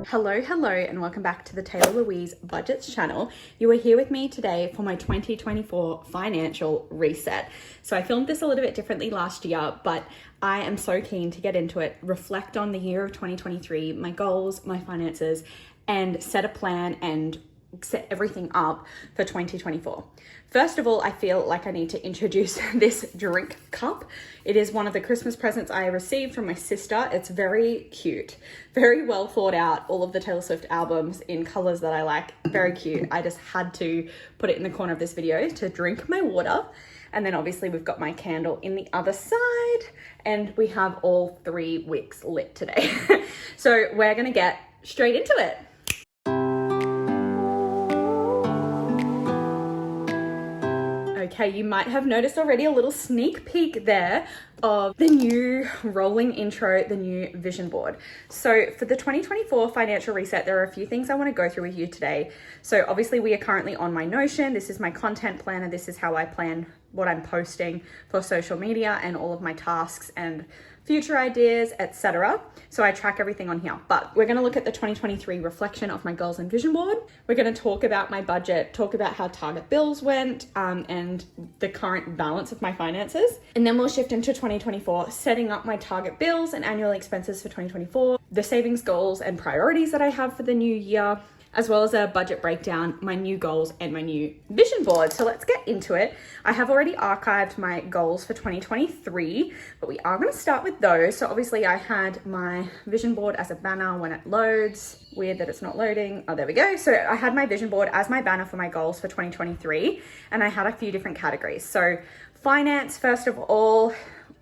Hello, and welcome back to the Taylah Louise Budgets channel. You are here with me today for my 2024 financial reset. So I filmed this a little bit differently last year, but I am so keen to get into it, reflect on the year of 2023, my goals, my finances, and set a plan and set everything up for 2024. First of all, I feel like I need to introduce this drink cup. It is one of the Christmas presents I received from my sister. It's very cute, very well thought out. All of the Taylor Swift albums in colors that I like, very cute. I just had to put it in the corner of this video to drink my water. And then obviously we've got my candle in the other side and we have all 3 wicks lit today. So we're gonna get straight into it. Okay, you might have noticed already a little sneak peek there of the new rolling intro, the new vision board. So for the 2024 financial reset, there are a few things I want to go through with you today. So obviously we are currently on my Notion. This is my content planner. This is how I plan what I'm posting for social media and all of my tasks and future ideas, etc. So I track everything on here, but we're going to look at the 2023 reflection of my goals and vision board. We're going to talk about my budget, talk about how target bills went, and the current balance of my finances. And then we'll shift into 2024, setting up my target bills and annual expenses for 2024, the savings goals and priorities that I have for the new year, as well as a budget breakdown, my new goals and my new vision board. So let's get into it. I have already archived my goals for 2023, but we are going to start with those. So obviously I had my vision board as a banner when it loads. Weird that it's not loading. Oh, there we go. So I had my vision board as my banner for my goals for 2023, and I had a few different categories. So finance, first of all,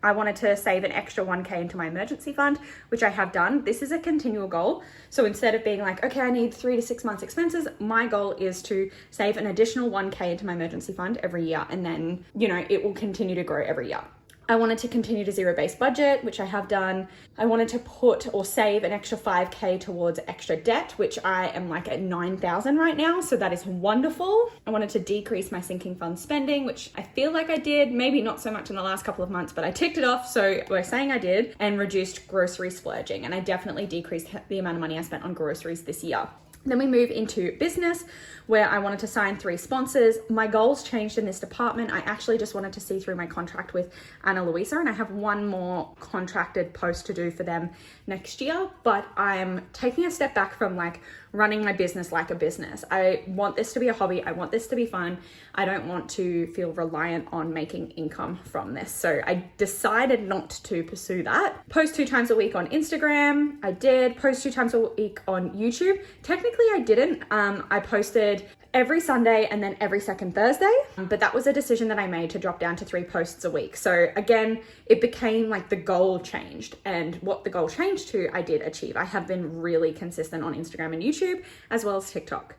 I wanted to save an extra 1K into my emergency fund, which I have done. This is a continual goal. So instead of being like, okay, I need 3 to 6 months expenses, my goal is to save an additional 1K into my emergency fund every year. And then, it will continue to grow every year. I wanted to continue to zero-based budget, which I have done. I wanted to put or save an extra 5K towards extra debt, which I am like at 9,000 right now. So that is wonderful. I wanted to decrease my sinking fund spending, which I feel like I did, maybe not so much in the last couple of months, but I ticked it off. So we're saying I did, and reduced grocery splurging. And I definitely decreased the amount of money I spent on groceries this year. Then we move into business, where I wanted to sign 3 sponsors. My goals changed in this department. I actually just wanted to see through my contract with Taylah Louise, and I have one more contracted post to do for them next year, but I'm taking a step back from like running my business like a business. I want this to be a hobby. I want this to be fun. I don't want to feel reliant on making income from this. So I decided not to pursue that. Post 2 times a week on Instagram. I did post 2 times a week on YouTube. Technically I didn't. I posted every Sunday and then every second Thursday, but that was a decision that I made to drop down to 3 posts a week. So again, it became like the goal changed, and what the goal changed to, I did achieve. I have been really consistent on Instagram and YouTube, as well as TikTok.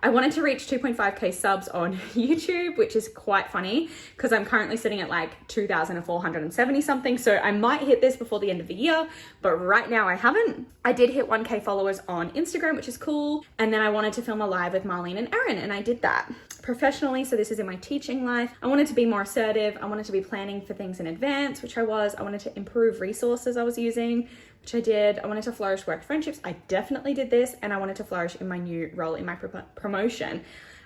I wanted to reach 2.5K subs on YouTube, which is quite funny because I'm currently sitting at like 2,470 something. So I might hit this before the end of the year, but right now I haven't. I did hit 1K followers on Instagram, which is cool. And then I wanted to film a live with Marlene and Erin, and I did that professionally. So this is in my teaching life. I wanted to be more assertive. I wanted to be planning for things in advance, which I was. I wanted to improve resources I was using, which I did. I wanted to flourish work friendships. I definitely did this. And I wanted to flourish in my new role in my promotion.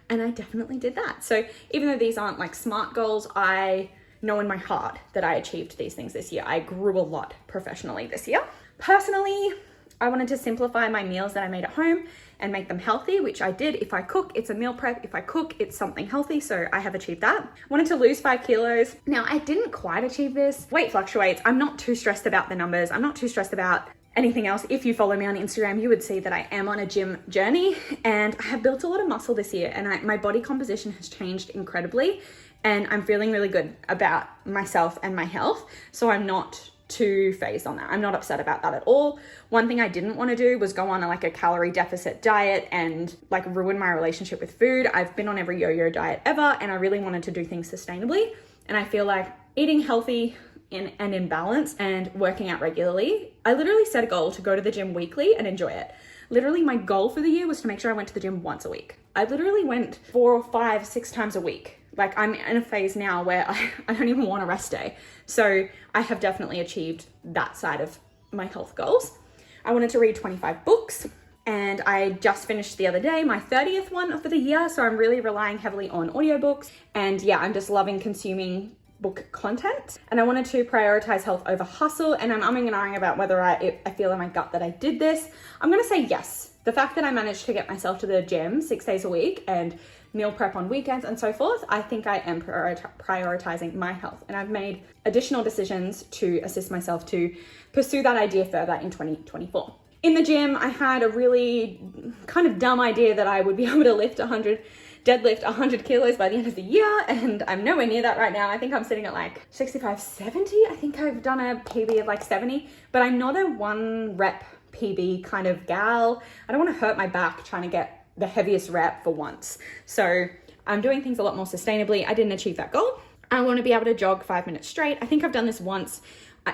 And I definitely did that. So even though these aren't like SMART goals, I know in my heart that I achieved these things this year. I grew a lot professionally this year. Personally, I wanted to simplify my meals that I made at home and make them healthy, which I did. If I cook, it's a meal prep. If I cook, it's something healthy. So I have achieved that. I wanted to lose 5 kilos. Now I didn't quite achieve this. Weight fluctuates. I'm not too stressed about the numbers. I'm not too stressed about anything else. If you follow me on Instagram, you would see that I am on a gym journey, and I have built a lot of muscle this year, and my body composition has changed incredibly, and I'm feeling really good about myself and my health. So I'm not too phased on that. I'm not upset about that at all. One thing I didn't want to do was go on a calorie deficit diet and like ruin my relationship with food. I've been on every yo-yo diet ever, and I really wanted to do things sustainably. And I feel like eating healthy and in balance and working out regularly, I literally set a goal to go to the gym weekly and enjoy it. Literally my goal for the year was to make sure I went to the gym once a week. I literally went 4 or 5, 6 times a week. Like I'm in a phase now where I don't even want a rest day. So I have definitely achieved that side of my health goals. I wanted to read 25 books And I just finished the other day my 30th one for the year. So I'm really relying heavily on audiobooks. And yeah, I'm just loving consuming book content. And I wanted to prioritize health over hustle. And I'm umming and ahhing about whether I feel in my gut that I did this. I'm going to say yes. The fact that I managed to get myself to the gym 6 days a week and meal prep on weekends and so forth, I think I am prioritizing my health. And I've made additional decisions to assist myself to pursue that idea further in 2024. In the gym, I had a really kind of dumb idea that I would be able to deadlift 100 kilos by the end of the year, and I'm nowhere near that right now. I think I'm sitting at like 65, 70. I think I've done a PB of like 70, but I'm not a 1 rep PB kind of gal. I don't want to hurt my back trying to get the heaviest rep for once. So I'm doing things a lot more sustainably. I didn't achieve that goal. I want to be able to jog 5 minutes straight. I think I've done this once.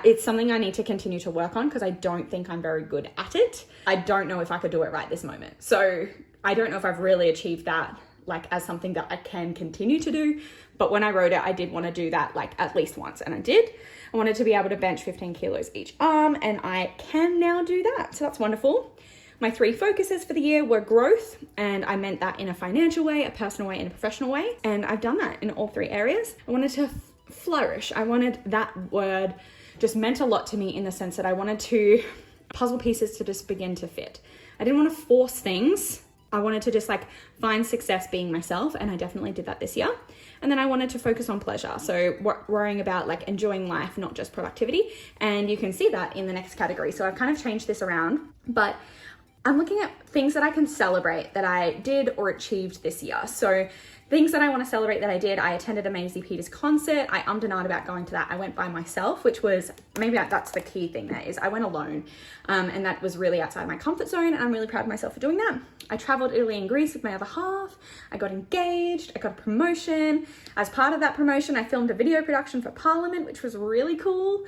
It's something I need to continue to work on because I don't think I'm very good at it. I don't know if I could do it right this moment. So I don't know if I've really achieved that like as something that I can continue to do. But when I wrote it, I did want to do that like at least once, and I did. I wanted to be able to bench 15 kilos each arm, and I can now do that. So that's wonderful. My 3 focuses for the year were growth, and I meant that in a financial way, a personal way, and a professional way. And I've done that in all 3 areas. I wanted to flourish. I wanted that word just meant a lot to me in the sense that I wanted to puzzle pieces to just begin to fit. I didn't want to force things. I wanted to just like find success being myself, and I definitely did that this year. And then I wanted to focus on pleasure. So worrying about like enjoying life, not just productivity. And you can see that in the next category. So I've kind of changed this around, but I'm looking at things that I can celebrate that I did or achieved this year. So things that I want to celebrate that I did, I attended a Maisie Peters concert. I ummed and ahed about going to that. I went by myself, which was, maybe that's the key thing there is I went alone. And that was really outside my comfort zone. And I'm really proud of myself for doing that. I traveled Italy and Greece with my other half. I got engaged. I got a promotion. As part of that promotion, I filmed a video production for Parliament, which was really cool.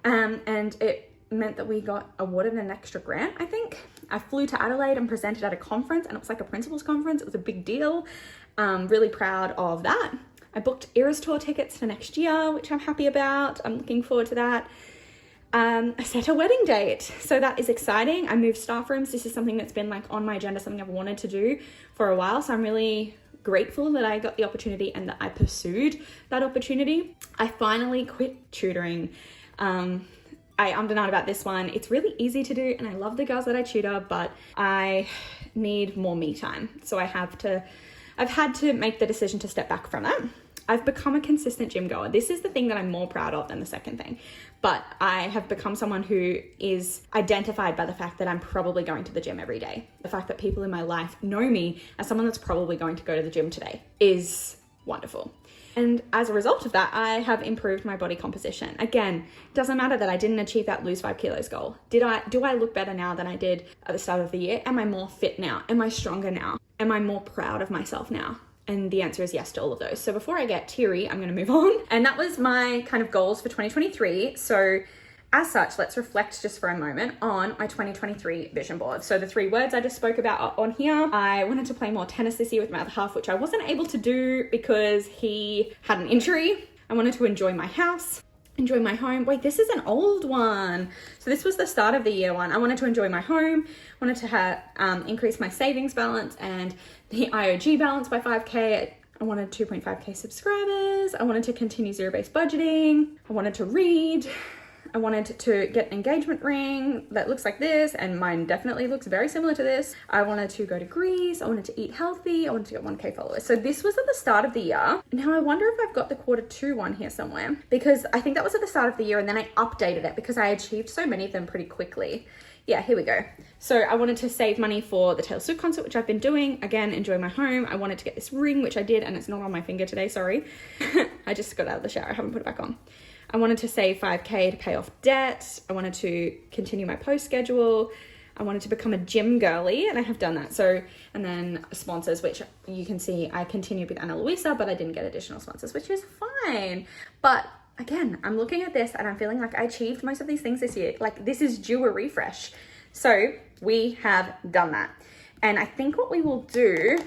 And it meant that we got awarded an extra grant, I think. I flew to Adelaide and presented at a conference, and it was like a principals conference. It was a big deal. Really proud of that. I booked Eras Tour tickets for next year, which I'm happy about. I'm looking forward to that. I set a wedding date, so that is exciting. I moved staff rooms. This is something that's been like on my agenda, something I've wanted to do for a while. So I'm really grateful that I got the opportunity and that I pursued that opportunity. I finally quit tutoring. I ummed and ahed about this one. It's really easy to do, and I love the girls that I tutor, but I need more me time. So I've had to make the decision to step back from that. I've become a consistent gym goer. This is the thing that I'm more proud of than the second thing. But I have become someone who is identified by the fact that I'm probably going to the gym every day. The fact that people in my life know me as someone that's probably going to go to the gym today is wonderful. And as a result of that, I have improved my body composition. Again, it doesn't matter that I didn't achieve that lose 5 kilos goal. Do I look better now than I did at the start of the year? Am I more fit now? Am I stronger now? Am I more proud of myself now? And the answer is yes to all of those. So before I get teary, I'm going to move on. And that was my kind of goals for 2023. So as such, let's reflect just for a moment on my 2023 vision board. So the 3 words I just spoke about are on here. I wanted to play more tennis this year with my other half, which I wasn't able to do because he had an injury. I wanted to enjoy my house, enjoy my home. Wait, this is an old one. So this was the start of the year one. I wanted to enjoy my home, wanted to increase my savings balance and the IOG balance by 5K. I wanted 2.5K subscribers. I wanted to continue zero-based budgeting. I wanted to read. I wanted to get an engagement ring that looks like this, and mine definitely looks very similar to this. I wanted to go to Greece. I wanted to eat healthy. I wanted to get 1K followers. So this was at the start of the year. Now I wonder if I've got the Q2 one here somewhere, because I think that was at the start of the year, and then I updated it because I achieved so many of them pretty quickly. Yeah, here we go. So I wanted to save money for the Taylah Louise concert, which I've been doing. Again, enjoy my home. I wanted to get this ring, which I did, and it's not on my finger today, sorry. I just got out of the shower. I haven't put it back on. I wanted to save 5K to pay off debt. I wanted to continue my post schedule. I wanted to become a gym girly, and I have done that. So, and then sponsors, which you can see I continued with Taylah Louise, but I didn't get additional sponsors, which is fine. But again, I'm looking at this and I'm feeling like I achieved most of these things this year. Like this is due a refresh. So we have done that. And I think what we will do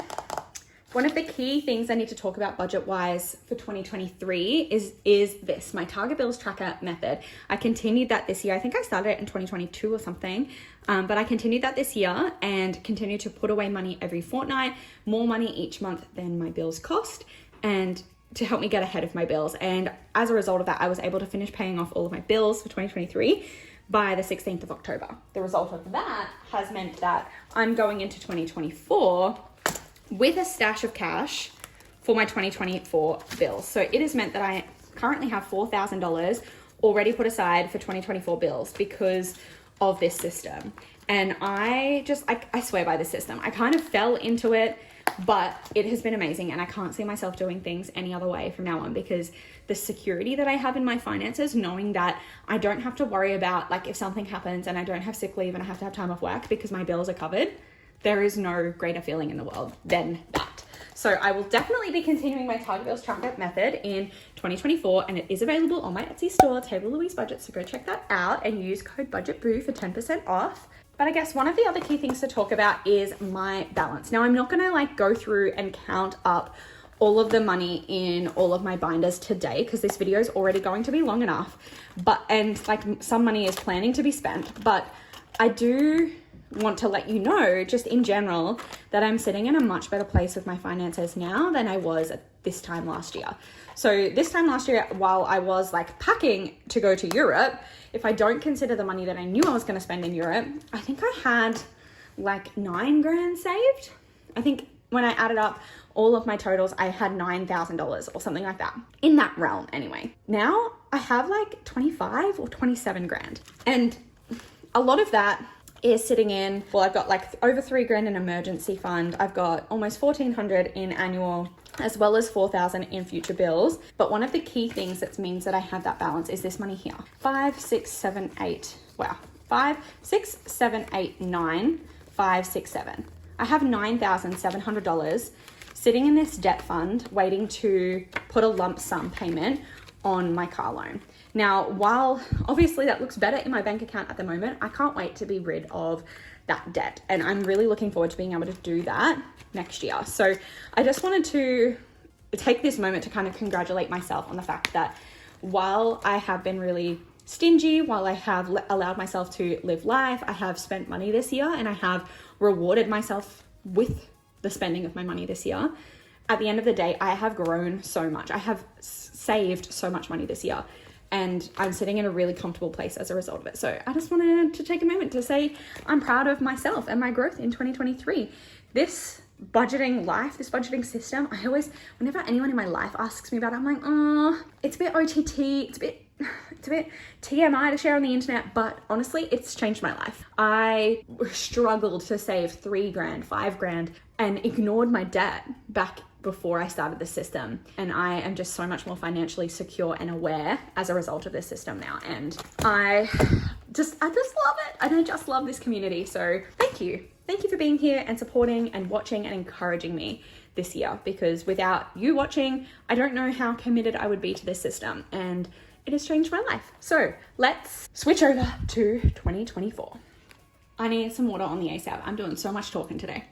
One of the key things I need to talk about budget-wise for 2023 is this, my target bills tracker method. I continued that this year. I think I started it in 2022 or something, but I continued that this year and continue to put away money every fortnight, more money each month than my bills cost, and to help me get ahead of my bills. And as a result of that, I was able to finish paying off all of my bills for 2023 by the 16th of October. The result of that has meant that I'm going into 2024 with a stash of cash for my 2024 bills. So it has meant that I currently have $4,000 already put aside for 2024 bills because of this system. And I swear by this system. I kind of fell into it, but it has been amazing, and I can't see myself doing things any other way from now on, because the security that I have in my finances, knowing that I don't have to worry about, like, if something happens and I don't have sick leave and I have to have time off work because my bills are covered, there is no greater feeling in the world than that. So I will definitely be continuing my target bills tracker method in 2024, and it is available on my Etsy store, Taylah Louise Budget, so go check that out and use code BUDGETBOO for 10% off. But I guess one of the other key things to talk about is my balance. Now, I'm not gonna like go through and count up all of the money in all of my binders today, because this video is already going to be long enough, and like some money is planning to be spent, but I do want to let you know, just in general, that I'm sitting in a much better place with my finances now than I was at this time last year. So this time last year, while I was like packing to go to Europe, if I don't consider the money that I knew I was going to spend in Europe, I think I had like 9 grand saved. I think when I added up all of my totals, I had $9,000 or something like that, in that realm anyway. Now I have like 25 or 27 grand, and a lot of that is sitting in, well, I've got like over 3 grand in emergency fund. I've got almost 1,400 in annual, as well as 4,000 in future bills. But one of the key things that means that I have that balance is this money here. 5, 6, 7, 8. Wow. 5, 6, 7, 8, 9, 5, 6, 7. I have $9,700 sitting in this debt fund waiting to put a lump sum payment on my car loan. Now, while obviously that looks better in my bank account at the moment, I can't wait to be rid of that debt. And I'm really looking forward to being able to do that next year. So I just wanted to take this moment to kind of congratulate myself on the fact that while I have been really stingy, while I have allowed myself to live life, I have spent money this year, and I have rewarded myself with the spending of my money this year. At the end of the day, I have grown so much. I have saved so much money this year, and I'm sitting in a really comfortable place as a result of it. So I just wanted to take a moment to say I'm proud of myself and my growth in 2023. This budgeting life, this budgeting system, I always, whenever anyone in my life asks me about it, I'm like, oh, it's a bit OTT, it's a bit TMI to share on the internet, but honestly, it's changed my life. I struggled to save 3 grand, 5 grand, and ignored my debt back before I started the system. And I am just so much more financially secure and aware as a result of this system now. And I just love it. And I just love this community. So thank you. Thank you for being here and supporting and watching and encouraging me this year, because without you watching, I don't know how committed I would be to this system. And it has changed my life. So let's switch over to 2024. I need some water on the ASAP. I'm doing so much talking today.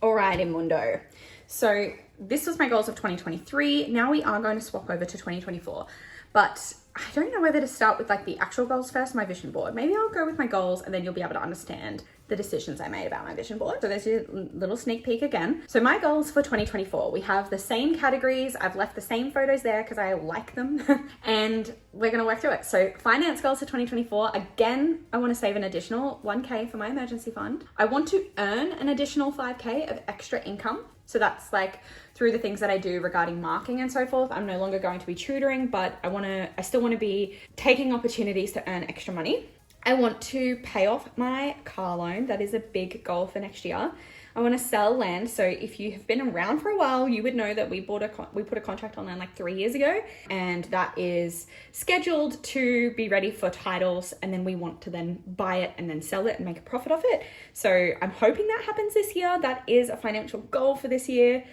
Alrighty, Mundo. So this was my goals of 2023. Now we are going to swap over to 2024. But I don't know whether to start with like the actual goals first, my vision board. Maybe I'll go with my goals, and then you'll be able to understand the decisions I made about my vision board. So there's a little sneak peek again. So my goals for 2024, we have the same categories. I've left the same photos there because I like them and we're gonna work through it. So finance goals for 2024, again, I wanna save an additional 1K for my emergency fund. I want to earn an additional 5K of extra income. So that's like through the things that I do regarding marketing and so forth. I'm no longer going to be tutoring, but I still wanna be taking opportunities to earn extra money. I want to pay off my car loan. That is a big goal for next year. I want to sell land. So if you have been around for a while, you would know that we put a contract on land like 3 years ago, and that is scheduled to be ready for titles. And then we want to then buy it and then sell it and make a profit off it. So I'm hoping that happens this year. That is a financial goal for this year.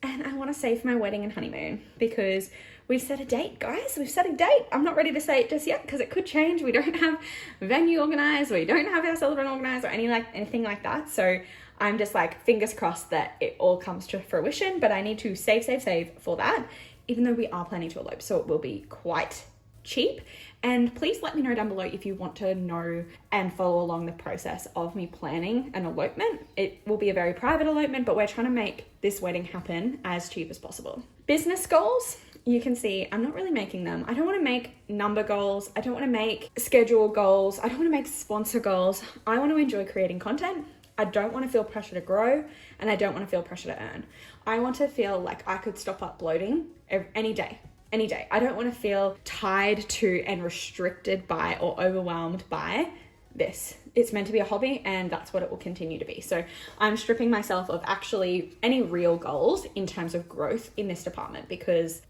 And I want to save for my wedding and honeymoon, because we've set a date, guys. We've set a date. I'm not ready to say it just yet because it could change. We don't have venue organized. We don't have our celebrant organized or anything like that. So I'm just like fingers crossed that it all comes to fruition, but I need to save for that, even though we are planning to elope. So it will be quite cheap. And please let me know down below if you want to know and follow along the process of me planning an elopement. It will be a very private elopement, but we're trying to make this wedding happen as cheap as possible. Business goals, you can see I'm not really making them. I don't want to make number goals. I don't want to make schedule goals. I don't want to make sponsor goals. I want to enjoy creating content. I don't want to feel pressure to grow, and I don't want to feel pressure to earn. I want to feel like I could stop uploading any day. I don't want to feel tied to and restricted by or overwhelmed by this. It's meant to be a hobby, and that's what it will continue to be. So I'm stripping myself of actually any real goals in terms of growth in this department, because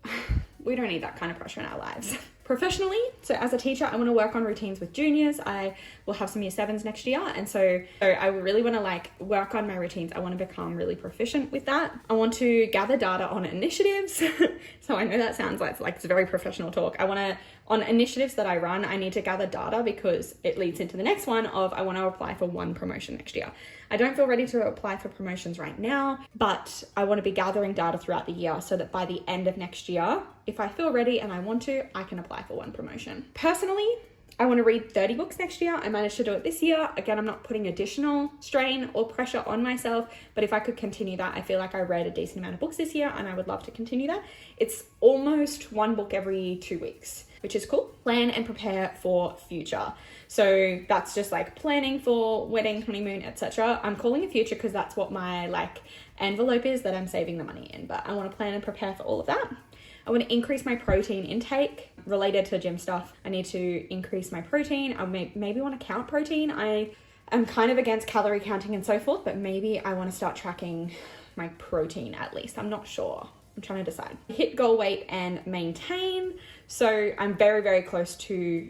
we don't need that kind of pressure in our lives. Professionally, so as a teacher, I want to work on routines with juniors. I will have some year 7s next year. And so I really want to like work on my routines. I want to become really proficient with that. I want to gather data on initiatives. So I know that sounds like it's very professional talk. On initiatives that I run, I need to gather data because it leads into the next one of I want to apply for 1 promotion next year. I don't feel ready to apply for promotions right now, but I want to be gathering data throughout the year so that by the end of next year, if I feel ready and I want to, I can apply for 1 promotion. Personally, I want to read 30 books next year. I managed to do it this year. Again, I'm not putting additional strain or pressure on myself, but if I could continue that, I feel like I read a decent amount of books this year and I would love to continue that. It's almost 1 book every 2 weeks, which is cool. Plan and prepare for future. So that's just like planning for wedding, honeymoon, etc. I'm calling it future because that's what my like envelope is that I'm saving the money in, but I want to plan and prepare for all of that. I want to increase my protein intake related to gym stuff. I need to increase my protein. I maybe want to count protein. I am kind of against calorie counting and so forth, but maybe I want to start tracking my protein at least. I'm not sure. I'm trying to decide. Hit goal weight and maintain. So I'm very, very close to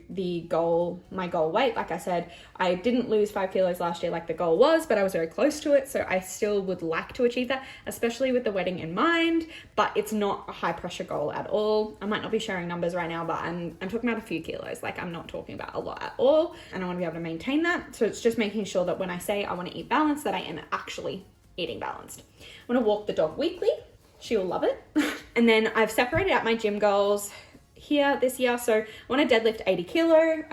my goal weight. Like I said, I didn't lose 5 kilos last year like the goal was, but I was very close to it. So I still would like to achieve that, especially with the wedding in mind, but it's not a high pressure goal at all. I might not be sharing numbers right now, but I'm talking about a few kilos. Like I'm not talking about a lot at all. And I want to be able to maintain that. So it's just making sure that when I say I want to eat balanced, that I am actually eating balanced. I want to walk the dog weekly. She will love it. And then I've separated out my gym goals here this year. So I want to deadlift 80 kilo.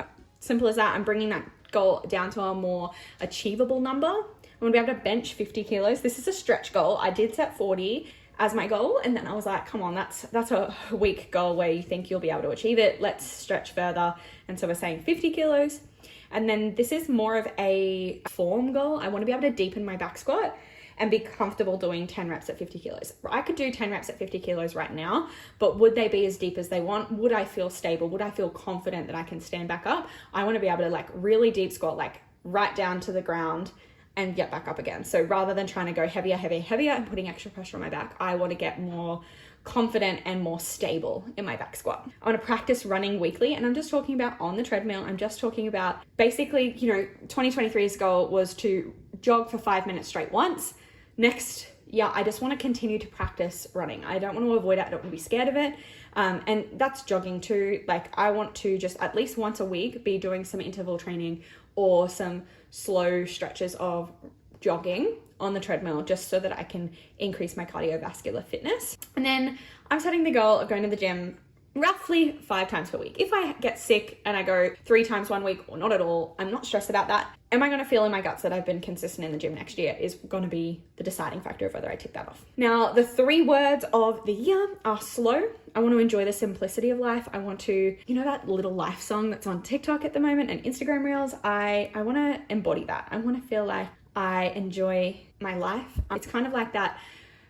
Simple as that. I'm bringing that goal down to a more achievable number. I want to be able to bench 50 kilos. This is a stretch goal. I did set 40 as my goal. And then I was like, come on, that's a weak goal where you think you'll be able to achieve it. Let's stretch further. And so we're saying 50 kilos. And then this is more of a form goal. I want to be able to deepen my back squat and be comfortable doing 10 reps at 50 kilos. I could do 10 reps at 50 kilos right now, but would they be as deep as they want? Would I feel stable? Would I feel confident that I can stand back up? I want to be able to like really deep squat, like right down to the ground and get back up again. So rather than trying to go heavier and putting extra pressure on my back, I want to get more confident and more stable in my back squat. I want to practice running weekly, and I'm just talking about on the treadmill. I'm just talking about basically, 2023's goal was to jog for 5 minutes straight once. Next year, I just want to continue to practice running. I don't want to avoid it. I don't want to be scared of it. And that's jogging too. Like I want to just at least once a week be doing some interval training or some slow stretches of jogging on the treadmill just so that I can increase my cardiovascular fitness. And then I'm setting the goal of going to the gym roughly 5 times per week. If I get sick and I go 3 times one week or not at all, I'm not stressed about that. Am I going to feel in my guts that I've been consistent in the gym next year is going to be the deciding factor of whether I tick that off. Now, the 3 words of the year are slow. I want to enjoy the simplicity of life. I want to, that little life song that's on TikTok at the moment and Instagram Reels. I want to embody that. I want to feel like I enjoy my life. It's kind of like that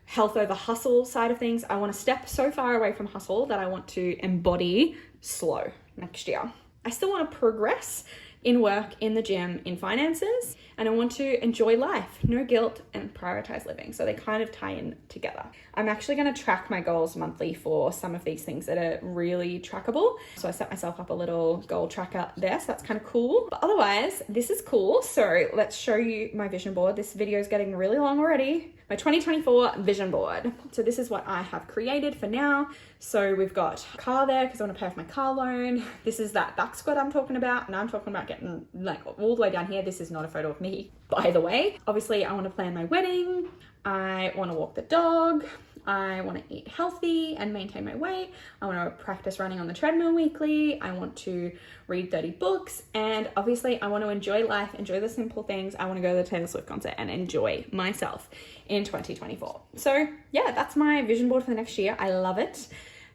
health over hustle side of things. I want to step so far away from hustle that I want to embody slow next year. I still want to progress in work, in the gym, in finances, and I want to enjoy life, no guilt, and prioritize living. So they kind of tie in together. I'm actually going to track my goals monthly for some of these things that are really trackable. So I set myself up a little goal tracker there. So that's kind of cool. But otherwise, this is cool. So let's show you my vision board. This video is getting really long already. my 2024 vision board. So this is what I have created for now. So we've got a car there because I want to pay off my car loan. This is that back squat I'm talking about, and I'm talking about getting like all the way down here. This is not a photo of me, by the way. Obviously, I want to plan my wedding. I want to walk the dog. I want to eat healthy and maintain my weight. I want to practice running on the treadmill weekly. I want to read 30 books. And obviously I want to enjoy life, enjoy the simple things. I want to go to the Taylor Swift concert and enjoy myself in 2024. So yeah, that's my vision board for the next year. I love it.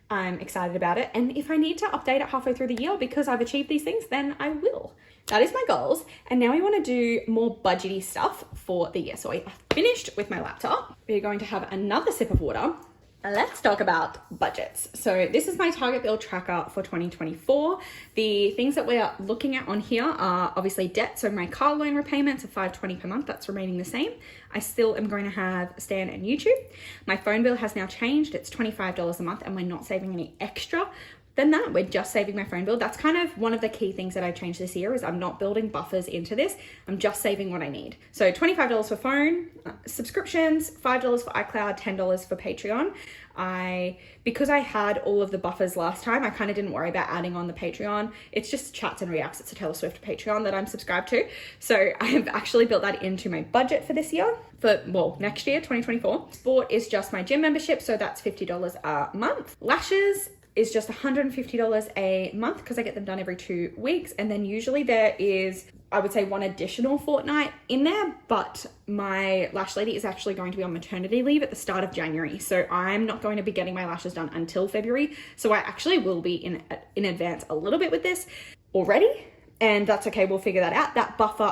I'm excited about it. And if I need to update it halfway through the year because I've achieved these things, then I will. That is my goals. And now we want to do more budgety stuff for the year. So I finished with my laptop. We're going to have another sip of water. Let's talk about budgets. So this is my target bill tracker for 2024. The things that we're looking at on here are obviously debt. So my car loan repayments of $520 per month, that's remaining the same. I still am going to have Stan and YouTube. My phone bill has now changed. It's $25 a month and we're not saving any extra than that. We're just saving my phone bill. That's kind of one of the key things that I changed this year is I'm not building buffers into this. I'm just saving what I need. So $25 for phone, subscriptions, $5 for iCloud, $10 for Patreon. Because I had all of the buffers last time, I kind of didn't worry about adding on the Patreon. It's just chats and reacts. It's a Taylor Swift Patreon that I'm subscribed to. So I have actually built that into my budget for this year, next year, 2024. Sport is just my gym membership. So that's $50 a month. Lashes is just $150 a month because I get them done every 2 weeks. And then usually there is, I would say, one additional fortnight in there, but my lash lady is actually going to be on maternity leave at the start of January. So I'm not going to be getting my lashes done until February. So I actually will be in advance a little bit with this already. And that's okay, we'll figure that out. That buffer,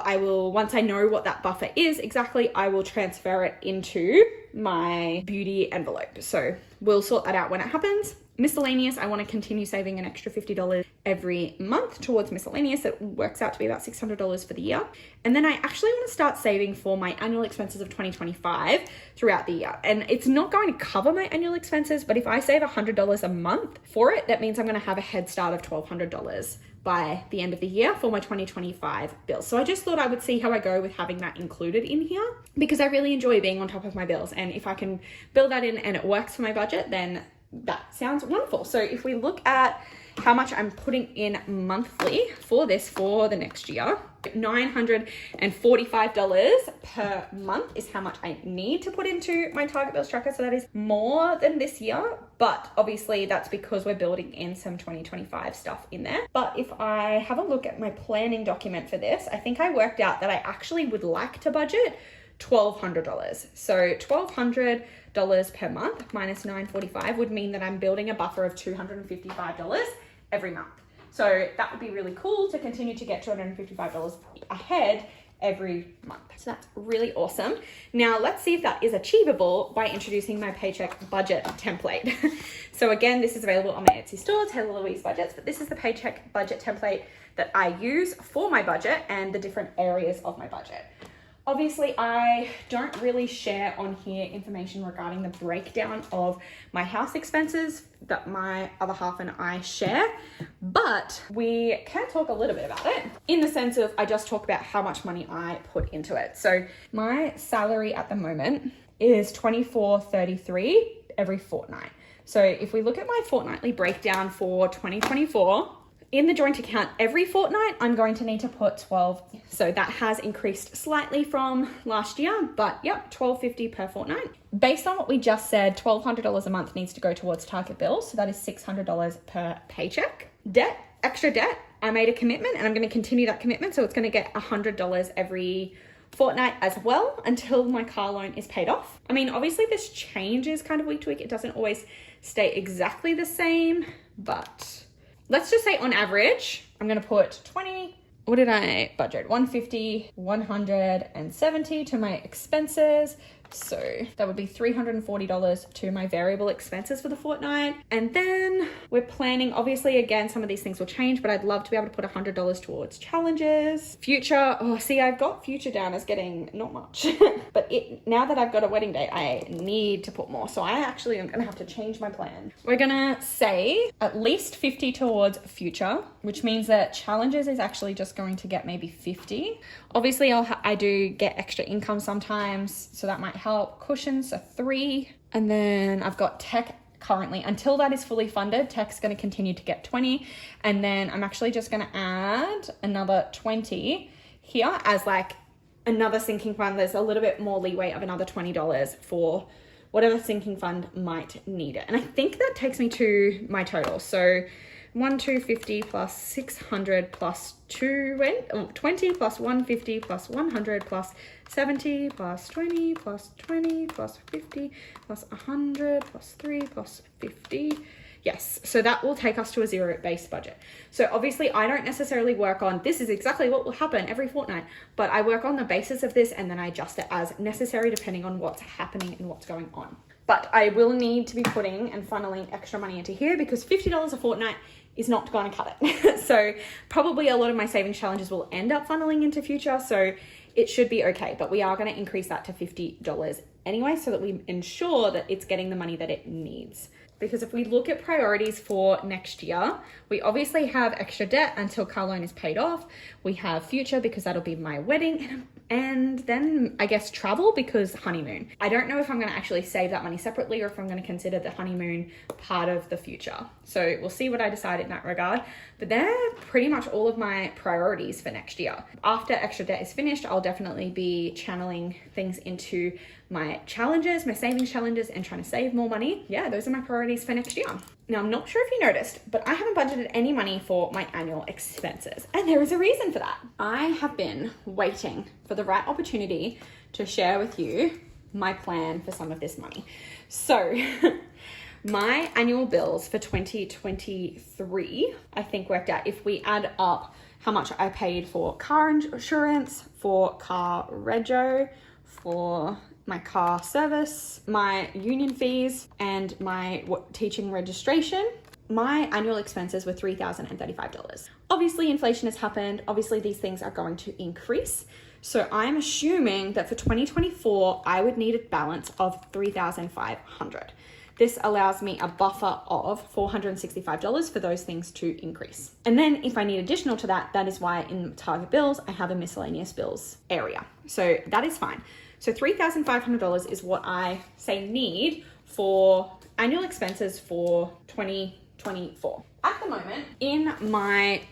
once I know what that buffer is exactly, I will transfer it into my beauty envelope. So we'll sort that out when it happens. Miscellaneous, I want to continue saving an extra $50 every month towards miscellaneous. It works out to be about $600 for the year. And then I actually want to start saving for my annual expenses of 2025 throughout the year. And it's not going to cover my annual expenses, but if I save $100 a month for it, that means I'm going to have a head start of $1,200 by the end of the year for my 2025 bills. So I just thought I would see how I go with having that included in here because I really enjoy being on top of my bills. And if I can build that in and it works for my budget, then that sounds wonderful. So if we look at how much I'm putting in monthly for this for the next year, $945 per month is how much I need to put into my target bills tracker. So that is more than this year, but obviously that's because we're building in some 2025 stuff in there. But if I have a look at my planning document for this, I think I worked out that I actually would like to budget $1,200. So $1,200 per month minus $945 would mean that I'm building a buffer of $255 every month. So that would be really cool to continue to get $255 ahead every month. So that's really awesome. Now let's see if that is achievable by introducing my paycheck budget template. So again, this is available on my Etsy store, Taylah Louise budgets, but this is the paycheck budget template that I use for my budget and the different areas of my budget. Obviously, I don't really share on here information regarding the breakdown of my house expenses that my other half and I share, but we can talk a little bit about it in the sense of I just talk about how much money I put into it. So my salary at the moment is $24.33 every fortnight. So if we look at my fortnightly breakdown for 2024, in the joint account every fortnight, I'm going to need to put 12. So that has increased slightly from last year, but yep, $12.50 per fortnight. Based on what we just said, $1,200 a month needs to go towards target bills. So that is $600 per paycheck. Debt, extra debt. I made a commitment and I'm going to continue that commitment. So it's going to get $100 every fortnight as well until my car loan is paid off. I mean, obviously this changes kind of week to week. It doesn't always stay exactly the same, but let's just say on average, I'm going to put 20, what did I budget? 150, 170 to my expenses. So that would be $340 to my variable expenses for the fortnight. And then we're planning, obviously, again, some of these things will change, but I'd love to be able to put $100 towards challenges. Future, I've got future down as getting not much, but now that I've got a wedding date, I need to put more. So I actually am gonna have to change my plan. We're gonna say at least 50 towards future, which means that challenges is actually just going to get maybe 50. Obviously, I do get extra income sometimes, so that might help cushions, so 3. And then I've got tech currently. Until that is fully funded, tech's going to continue to get 20. And then I'm actually just going to add another 20 here as like another sinking fund. There's a little bit more leeway of another $20 for whatever sinking fund might need it. And I think that takes me to my total. So 1,250 plus 600 plus 20 plus 150 plus 100 plus 70 plus 20 plus 20 plus 50 plus 100 plus 3 plus 50. Yes, so that will take us to a zero-based budget. So obviously I don't necessarily work on, this is exactly what will happen every fortnight, but I work on the basis of this and then I adjust it as necessary depending on what's happening and what's going on. But I will need to be putting and funneling extra money into here because $50 a fortnight is not going to cut it. So probably a lot of my savings challenges will end up funneling into future. So it should be okay, but we are going to increase that to $50 anyway, so that we ensure that it's getting the money that it needs. Because if we look at priorities for next year, we obviously have extra debt until car loan is paid off. We have future because that'll be my wedding, and then I guess travel because honeymoon. I don't know if I'm going to actually save that money separately or if I'm going to consider the honeymoon part of the future. So we'll see what I decide in that regard. But they're pretty much all of my priorities for next year. After extra debt is finished, I'll definitely be channeling things into my challenges, my savings challenges, and trying to save more money. Yeah, those are my priorities for next year. Now, I'm not sure if you noticed, but I haven't budgeted any money for my annual expenses. And there is a reason for that. I have been waiting for the right opportunity to share with you my plan for some of this money. So my annual bills for 2023, I think worked out, if we add up how much I paid for car insurance, for car rego, for my car service, my union fees, and my teaching registration, my annual expenses were $3,035. Obviously, inflation has happened. Obviously, these things are going to increase. So I'm assuming that for 2024, I would need a balance of $3,500. This allows me a buffer of $465 for those things to increase. And then if I need additional to that, that is why in target bills, I have a miscellaneous bills area. So that is fine. So $3,500 is what I say need for annual expenses for 2024. At the moment, in my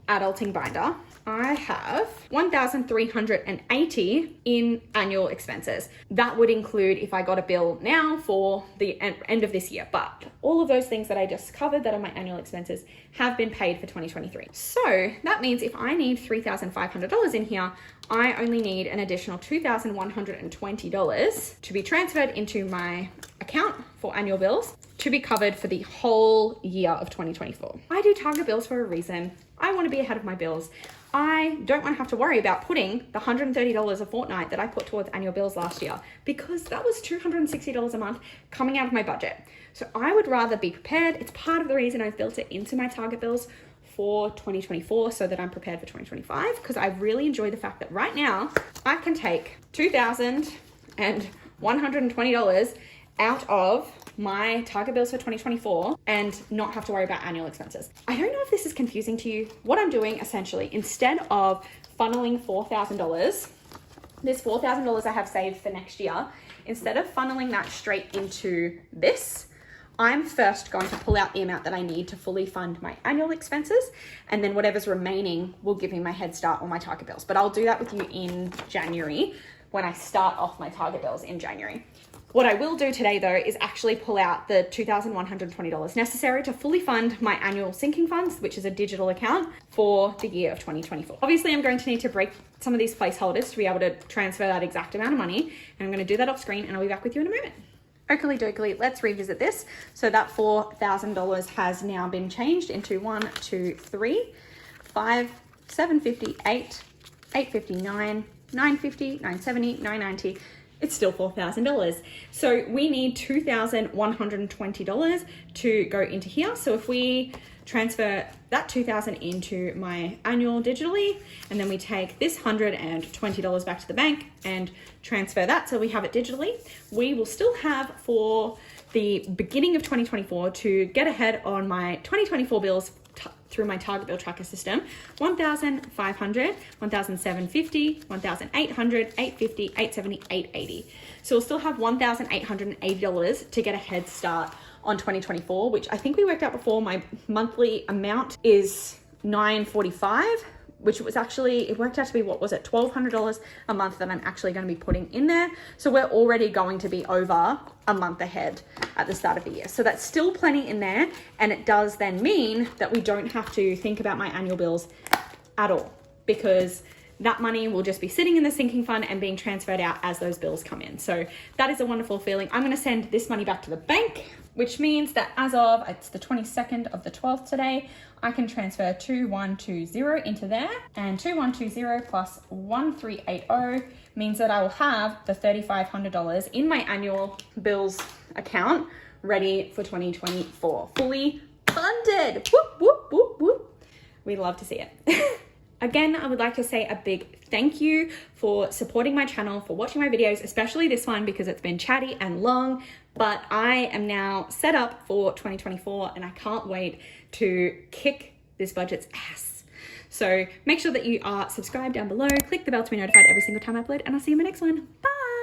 adulting binder, I have $1,380 in annual expenses. That would include if I got a bill now for the end of this year, but all of those things that I just covered that are my annual expenses have been paid for 2023. So that means if I need $3,500 in here, I only need an additional $2,120 to be transferred into my account for annual bills to be covered for the whole year of 2024. I do target bills for a reason. I want to be ahead of my bills. I don't want to have to worry about putting the $130 a fortnight that I put towards annual bills last year, because that was $260 a month coming out of my budget. So I would rather be prepared. It's part of the reason I've built it into my target bills for 2024 so that I'm prepared for 2025, because I really enjoy the fact that right now I can take $2,120 out of my target bills for 2024 and not have to worry about annual expenses. I don't know if this is confusing to you. What I'm doing essentially, instead of funneling $4,000, this $4,000 I have saved for next year, instead of funneling that straight into this, I'm first going to pull out the amount that I need to fully fund my annual expenses, and then whatever's remaining will give me my head start on my target bills. But I'll do that with you in January when I start off my target bills in January. What I will do today though is actually pull out the $2,120 necessary to fully fund my annual sinking funds, which is a digital account for the year of 2024. Obviously, I'm going to need to break some of these placeholders to be able to transfer that exact amount of money. And I'm going to do that off screen and I'll be back with you in a moment. Oakley dokley, let's revisit this. So that $4,000 has now been changed into 1, 2, 3, 5, 750, 8, 859, 950, 970, 990. It's still $4,000. So we need $2,120 to go into here. So if we transfer that $2,000 into my annual digitally, and then we take this $120 back to the bank and transfer that so we have it digitally, we will still have for the beginning of 2024 to get ahead on my 2024 bills through my target bill tracker system, $1,500, $1,750, $1,800, $850, $870, $880. So we'll still have $1,880 to get a head start on 2024, which I think we worked out before. My monthly amount is $945, which was actually, it worked out to be, what was it, $1,200 a month that I'm actually going to be putting in there. So we're already going to be over a month ahead at the start of the year. So that's still plenty in there. And it does then mean that we don't have to think about my annual bills at all, because that money will just be sitting in the sinking fund and being transferred out as those bills come in. So that is a wonderful feeling. I'm going to send this money back to the bank, which means that as of, it's the 22nd of the 12th today, I can transfer 2120 into there, and 2120 plus 1380 means that I will have the $3,500 in my annual bills account ready for 2024. Fully funded. Whoop, whoop, whoop, whoop. We love to see it. Again, I would like to say a big thank you for supporting my channel, for watching my videos, especially this one because it's been chatty and long, but I am now set up for 2024 and I can't wait to kick this budget's ass. So make sure that you are subscribed down below, click the bell to be notified every single time I upload, and I'll see you in my next one. Bye!